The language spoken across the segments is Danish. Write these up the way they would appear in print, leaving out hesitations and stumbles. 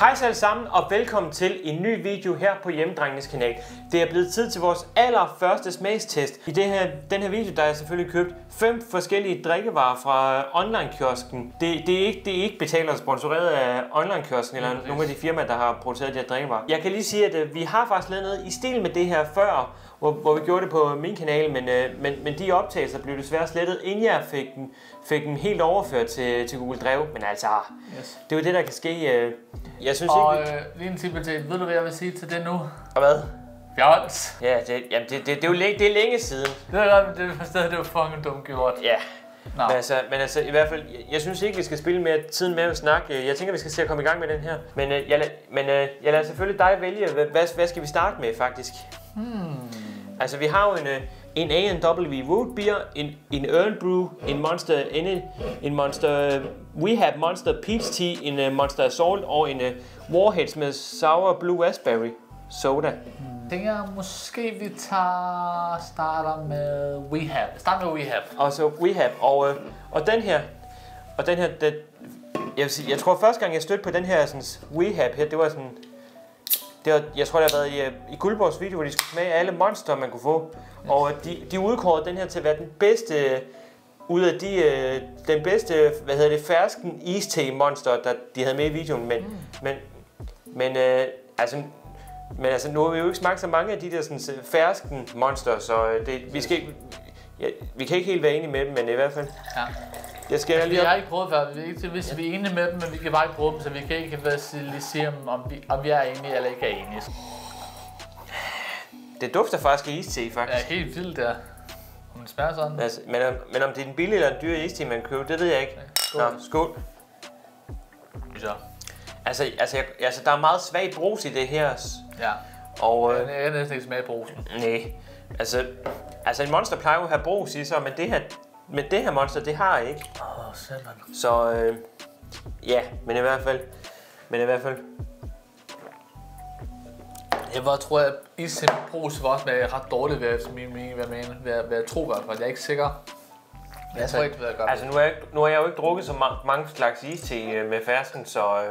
Hej så alle sammen og velkommen til en ny video her på Hjemmedrengenes kanal. Det er blevet tid til vores allerførste smagstest. I den her video der har jeg selvfølgelig købt 5 forskellige drikkevarer fra online-kiosken. Det er ikke betalt og sponsoreret af online-kiosken eller nogle af de firmaer, der har produceret de her drikkevarer. Jeg kan lige sige, at vi har faktisk lavet noget i stil med det her før, hvor vi gjorde det på min kanal, men de optagelser blev desværre slettet, inden jeg fik dem helt overført til Google Drive. Men altså, det er jo det, der kan ske. Jeg synes ikke... lige en tippe, ved du hvad jeg vil sige til det nu? Og hvad? Fjols! Ja, det er jo længe siden. Det er godt, men det var fucking dumt gjort. Ja. No. Men altså, i hvert fald, jeg synes ikke, vi skal spille mere tiden med at snakke. Jeg tænker, vi skal se at komme i gang med den her. Men jeg lader selvfølgelig dig vælge, hvad skal vi starte med faktisk? Altså, vi har jo en A&W Root Beer, en Earl Brew, en Monster Rehab Monster Peach Tea, en Monster Assault og en Warheads med Sour Blue Raspberry Soda. Jeg tænker måske vi starter med Rehab. Og så Rehab, og den her, jeg vil sige, jeg tror første gang jeg stødte på den her sådan, Rehab her, det var sådan, jeg tror det har været i Guldborgs video, hvor de skulle smage alle monster man kunne få. Og de udkårede den her til at være den bedste ud af den bedste, fersken iste monster, der de havde med i videoen. Men nu har vi jo ikke smagt så mange af de der sådan fersken monster, så vi kan ikke helt være enige med dem, men i hvert fald. Ja. Vi har ikke prøvet før, hvis vi er enige med dem, men vi kan bare ikke bruge dem, så vi kan ikke sige om vi er enige eller ikke er enige. Det dufter faktisk af iste, faktisk. Ja, helt vildt der. Om det smager sådan. Altså, men om det er en billig eller en dyr iste, man køber, det ved jeg ikke. Skål. Nå, skål. Så. Altså, der er meget svag brus i det her. Ja. Og jeg kan næsten ikke smage brusen. Nej. Altså en monster plejer jo at have brus i sig, men det her monster, det har jeg ikke. Simpelthen. Så ja, men i hvert fald. Jeg tror, at isen brus var også med ret dårligt ved min mening, ved at tro i hvert fald. Jeg er ikke sikker. Men jeg tror ikke, hvad jeg gør. Altså nu har jeg jo ikke drukket så mange slags iste med fersken, så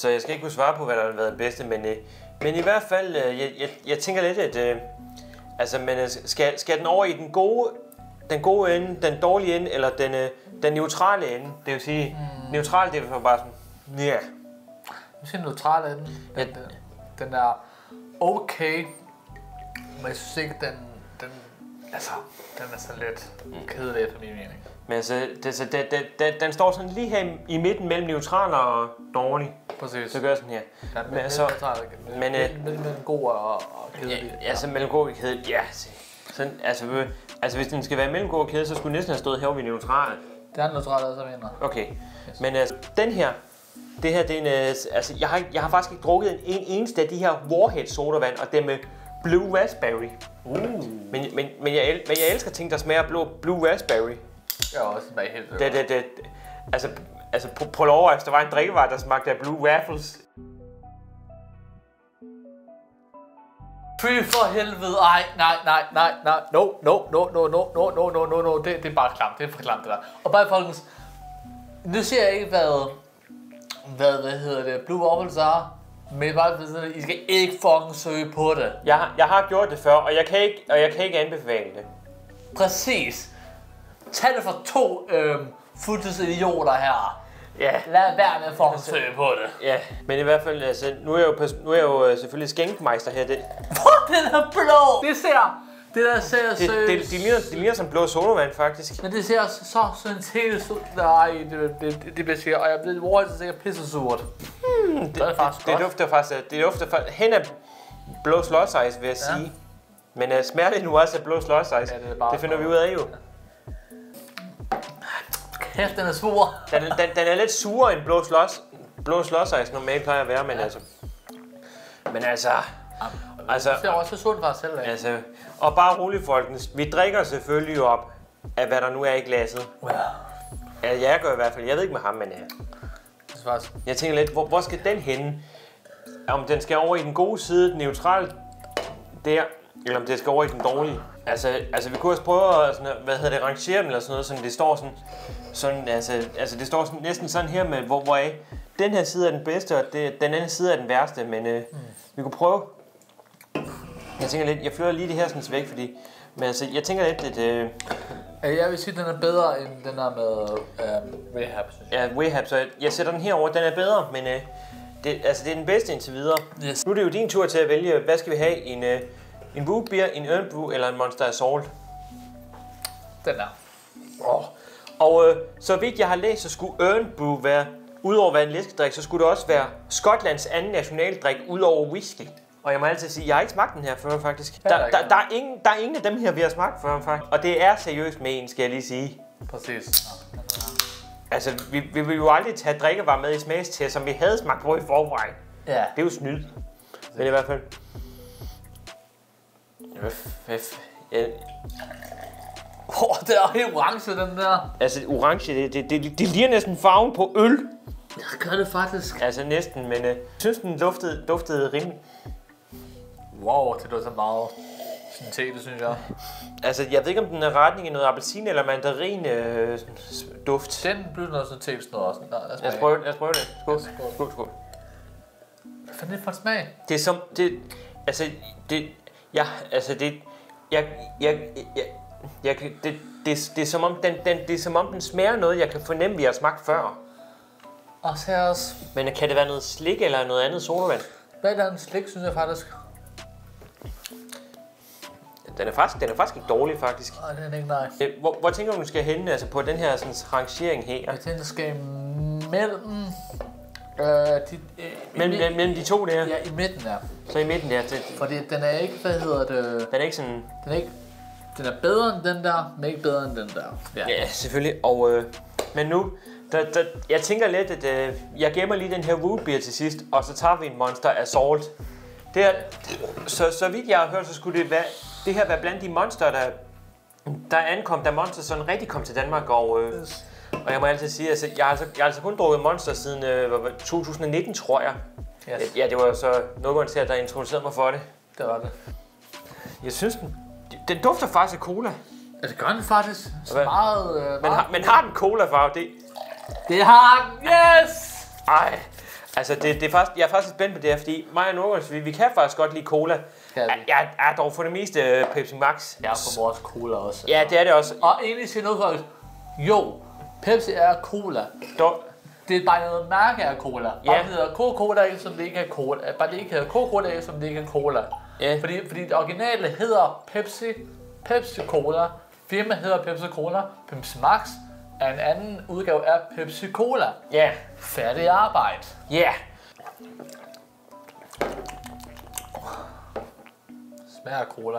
jeg skal ikke kunne svare på, hvad der har været det bedste, men i hvert fald, jeg tænker lidt, at skal den over i den gode ende, den dårlige ende, eller den neutrale ende? Det vil sige, neutral, det er bare sådan, ja. Jeg synes neutrale ende, den er okay, men jeg synes ikke, den er så lidt kedelig efter min mening. Men altså, den står sådan lige her i midten mellem neutral og dårlig. Præcis. Så gør sådan her. Ja, mellem god og kedelig. Ja, så mellem god og kedelig. Ja, sådan, altså hvis den skal være mellem god og kedelig, så skulle den næsten have stået herovre ved neutral. Det er neutral, altså mener. Okay. Yes. Men den her, det er en, altså jeg har faktisk ikke drukket en eneste af de her Warheads sodavand, og det med Blue Raspberry. Men jeg elsker ting, der smager Blue Raspberry. Jeg også smager helt vildt. Altså på lov, hvis der var en drikkevare, der smagte af Blue Waffles. Fy for helvede, nej, no, det er bare klamt, det er for klamt det der. Og bare folkens, nu ser jeg ikke, hvad Blue Waffles er, men bare I skal ikke fucking søge på det. Jeg har gjort det før, og jeg kan ikke anbefale det. Præcis. Tag det for 2 fuldtidsidioter her. Ja. Lad være med at fucking søge på det. Ja, men i hvert fald, altså, nu er jeg jo selvfølgelig skænkmeister her. Den er blå! Det ligner som blå sodavand, faktisk. Men det ser så syntetisk ud. Nej, det bliver sikkert, og jeg bliver overhovedet sikkert pisse surt. Det dufter hen af blå slåsice, vil jeg sige. Men smager det nu også af blå slåsice? Ja, det finder vi ud af jo. Kæft, den er sur. Den er lidt surere end blå slåsice normalt plejer at være, men altså... Det ser også sundt for os selv. Altså, og bare roligt, folkens. Vi drikker selvfølgelig jo op af, hvad der nu er i glasset. Ja, jeg gør i hvert fald. Jeg ved ikke med ham, men jeg tænker lidt, hvor skal den henne? Om den skal over i den gode side, den neutrale der, eller om det skal over i den dårlige. Altså vi kunne også prøve at rangere dem eller sådan noget, så det står sådan det står sådan, næsten sådan her med, hvoraf den her side er den bedste, og den anden side er den værste, men vi kunne prøve. Jeg tænker lidt, jeg flytter lige det her sådan væk, fordi... Men altså, jeg tænker lidt, at... Jeg vil sige, at den er bedre end den der med Rehab, synes jeg. Ja, Rehab, så jeg sætter den herover. Den er bedre, men det er den bedste indtil videre. Yes. Nu er det jo din tur til at vælge, hvad skal vi have? En Root Beer, en Earn Brew eller en Monster Assault? Den der. Og så vidt jeg har læst, så skulle Earn Brew være, udover at være en læskedrik, så skulle det også være Skotlands anden nationaldrik, udover whisky. Og jeg må altid sige, jeg har ikke smagt den her før, faktisk. Der er ingen af dem her, vi har smagt før, faktisk. Og det er seriøst med en, skal jeg lige sige. Præcis. Altså, vi vil jo aldrig tage drikkevarer med i smagstest, som vi havde smagt på i forvejen. Ja. Det er jo snyd. Men i hvert fald... Det er helt orange, den der. Altså, orange, det ligner næsten farven på øl. Jeg gør det faktisk. Altså, næsten, men jeg synes, den duftede rimelig. Wow, det lugter meget syntetisk, synes jeg. Altså, jeg ved ikke, om den er retning i noget appelsin eller mandarin duft. Den blev noget syntetisk noget også. Nej, lad os prøve det. Skål. Skål. Hvad fanden er det for en smag? Det er som... Det er som om den smager noget, jeg kan fornemme, vi har smagt før. Også her også. Men kan det være noget slik eller noget andet sodavand? Hvad er den slik, synes jeg faktisk? Den er faktisk ikke dårlig, faktisk. Nej, den er ikke, nej. Hvor tænker du skal henne altså på den her sådan, rangering her? Jeg tænker, den skal mellem... Mellem de to der? Ja, i midten der. Så i midten der? Fordi den er ikke, hvad hedder det... Den er ikke sådan... Den er bedre end den der, men ikke bedre end den der. Ja, selvfølgelig. Og, men nu... jeg tænker lidt, at jeg gemmer lige den her Root Beer til sidst, og så tager vi en Monster Assault. Så vidt jeg har hørt, så skulle det her være blandt de monster, der ankom, da Monster sådan rigtig kom til Danmark. Og jeg må altid sige, at jeg har altså kun drukket Monster siden 2019, tror jeg. Yes. Ja, det var så noget, der introducerede mig for det. Det var det. Jeg synes, den dufter faktisk af cola. Altså, gør den faktisk så meget... Men har den cola-farve? Det har den, yes! Ej, altså det er faktisk, jeg er faktisk spændt på det her, fordi mig og Nordjyllands, vi kan faktisk godt lide cola. Jeg er dog for det meste Pepsi Max. Jeg er for vores cola også. Ja, det er det også. Og egentlig siger noget for jo, Pepsi er cola. Det er bare noget mærke af cola. Bare det hedder Coca-Cola, som det ikke er cola. Bare det ikke hedder Coca-Cola, som det ikke er cola. Ja. Fordi det originale hedder Pepsi Cola. Firma hedder Pepsi Cola. Pepsi Max er en anden udgave af Pepsi Cola. Ja. Færdig arbejde. Ja. Smager cola.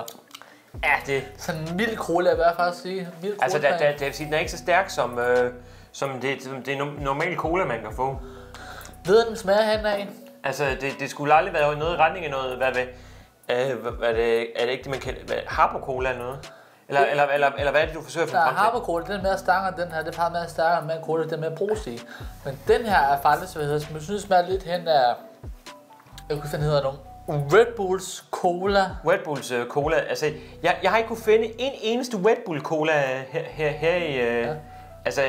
Ja, det... Sådan en mild cola, vil jeg faktisk sige. Altså, det vil sige, den er ikke så stærk som det normale cola, man kan få. Ved den smager hen af? Altså, det skulle aldrig være noget i retning af noget, er det ikke det, man kalder Harpo Cola eller noget? Eller hvad er det, du forsøger at få frem til? Harpo Cola, den er mere stærkere, den her, det er faktisk mere stærkere end cola, det er mere brus i. Men den her er faktisk, som jeg synes smager lidt hen af, jeg kunne finde, hedder nogen, Red Bulls Cola. Red Bulls Cola, altså, jeg har ikke kunne finde en eneste Red Bull Cola her i, ja. altså,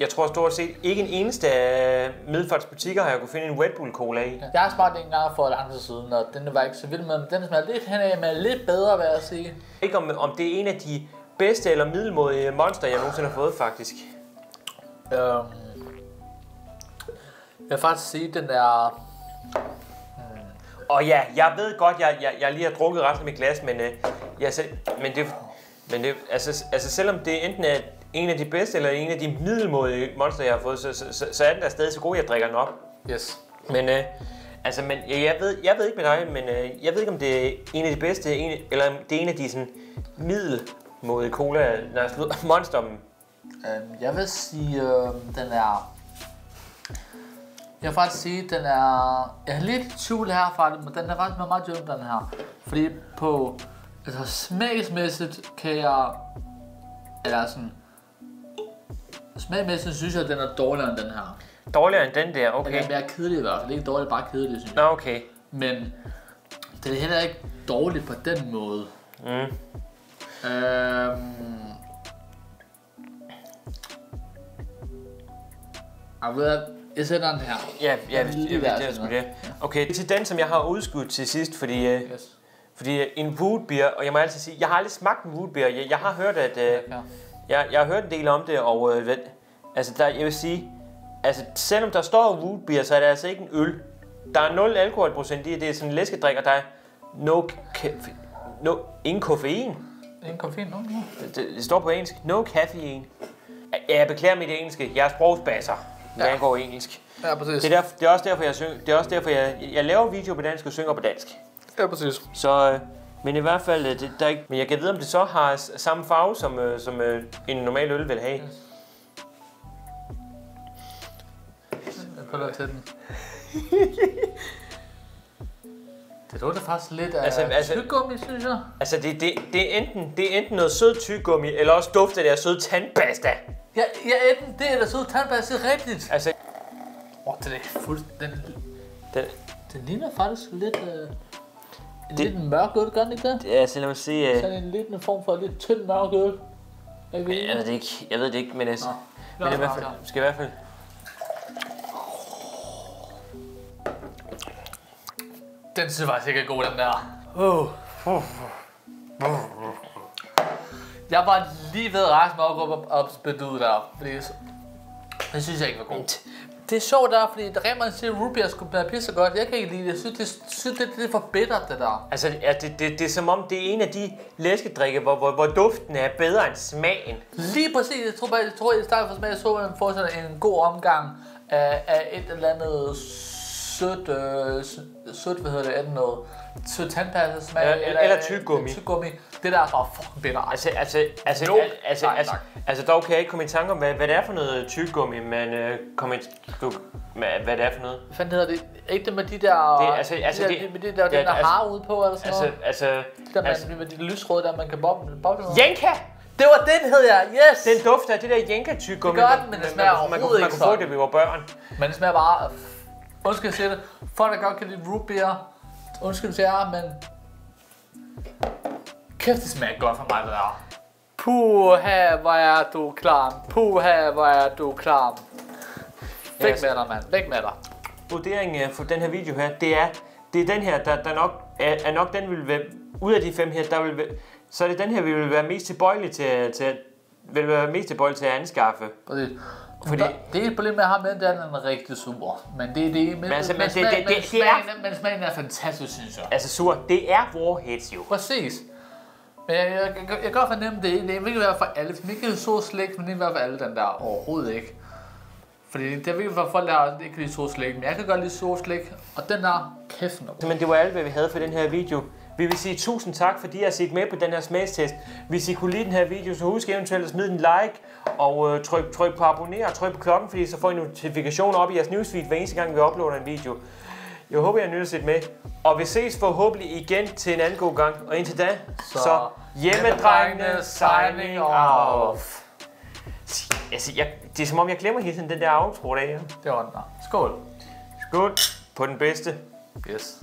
jeg tror stort set ikke en eneste af Middelfarts butikker har jeg kunne finde en Red Bull Cola i. Ja. Jeg har smagt den engang for lang tid siden, og den var ikke så vild med, men den smager lidt hen af, men lidt bedre, vil jeg sige. Ikke om det er en af de bedste eller middelmådige monster, jeg nogensinde har fået, faktisk. Jeg vil faktisk sige, den er... Og ja, jeg ved godt, jeg lige har drukket resten af mit glas, men det altså selvom det enten er en af de bedste eller en af de middelmådige monster, jeg har fået, så er den der stadig så god, jeg drikker den op. Yes. Men jeg ved ikke med dig, men jeg ved ikke om det er en af de bedste, eller det er en af de sådan middelmådige cola, monster. Jeg vil sige, den er... Jeg vil faktisk sige, den er... Jeg er lidt i tvivl her faktisk, men den er faktisk meget dyrk, den her. Fordi på... Altså smagsmæssigt kan jeg... Eller sådan... Smagsmæssigt synes jeg, at den er dårligere end den her. Dårligere end den der, okay. Den er mere kedelig i hvert fald. Ikke dårlig, bare kedelig, synes jeg. Nå, okay. Men... Den er heller ikke dårlig på den måde. Jeg sætter den her. Ja, det er sgu det. Okay, til den, som jeg har udskudt til sidst, fordi en root beer, og jeg må altid sige, jeg har aldrig smagt en root beer. Jeg har hørt, at jeg har hørt en del om det, og altså jeg vil sige, altså selvom der står root beer, så er det altså ikke en øl. Der er 0 alkoholprocent i det, er sådan en læskedrik, og der er ingen koffein. Ingen koffein, det står på engelsk. No caffeine. Jeg beklager mit engelske. Jeg er sprogsbasser, når jeg går engelsk. Ja, præcis. Det er også derfor, jeg synger. Det er også derfor, jeg laver video på dansk og synger på dansk. Ja, præcis. Så, men i hvert fald, der ikke. Men jeg kan vide, om det så har samme farve, som en normal øl vil have. Yes. Jeg prøver at tage den. Det lugter faktisk lidt af tyggegummi, synes jeg. Altså, det er enten noget sød tyggegummi, eller også dufter det af sød tandpasta. Ja, enten det eller sød tandpasta, det er rigtigt. Altså, det er fuldstændig... Den ligner faktisk lidt... lidt en mørk øl, gør den ikke det? Ja, så lad mig se... Sådan en lidt form for lidt tynd mørk øl. Jeg ved det ikke, men altså... Men i hvert fald... Skal i hvert fald... Den synes jeg faktisk ikke er god, den der. Jeg var lige ved at rejse mig op spændt ud der, fordi det synes jeg ikke var godt. Det er sjovt der, fordi der rent man siger, at root beer skulle være pisse godt. Jeg kan ikke lide det. Jeg synes det er for bittert, det der. Altså, det er som om, det er en af de læskedrikke, hvor duften er bedre end smagen. Lige præcis. Jeg tror i starten for smag, så man får sådan en god omgang af et eller andet sødt, hvad hedder det, enten noget sødt tandpasta smag, eller tyggegummi. Det der er bare fucking bitter. Altså dog kan jeg ikke komme i tanke om, hvad det er for noget tyggegummi, men hvad det er for noget. Hvad fanden hedder det? Ikke det med de der, den der har ude på, eller sådan noget? Med de lysrøde der, man kan boble med. Jenka! Det var den, hed jeg, yes! Den dufter af det der Jenka-tyggegummi. Det gør den, men det smager overhovedet ikke sådan. Man kunne få det, vi var børn. Men det smager bare... Undskyld, jeg siger det. Folk, der godt kan lide root beer. Undskyld til jer, men... Kæft, det smager godt for mig, det der. Puha, hvor er du klam. Puha, hvor er du klam. Væk med dig, mand. Væk med dig. Vurderingen for den her video her, det er den her, der nok er nok den, vil være... Ud af de 5 her, der vil så er det den her, vi vil være mest tilbøjelige til at anskaffe. Præcis. Fordi det er et problem, jeg har med, at den er rigtig sur. Men smagen er fantastisk, synes jeg. Altså sur, det er Warheads jo. Præcis. Men jeg kan godt fornemme det. Det er ikke være for alle. Det er ikke så slik, men det er i hvert fald alle den der overhovedet ikke. Fordi det er virkelig for folk, der ikke kan lide så slik. Men jeg kan godt lide så slik. Og den der kæft nok. Men det var alt, hvad vi havde for den her video. Vi vil sige tusind tak, fordi I har set med på den her smagstest. Hvis I kunne lide den her video, så husk eventuelt at smide en like. Og tryk på abonner og tryk på klokken, fordi så får I notifikationer op i jeres newsfeed hver eneste gang, vi uploader en video. Jeg håber, I har nydt at se med. Og vi ses forhåbentlig igen til en anden god gang. Og indtil da, så hjemmedrengene signing off. Altså, det er som om, jeg glemmer hele tiden den der outro der. Det var den der. Skål. Skål på den bedste. Yes.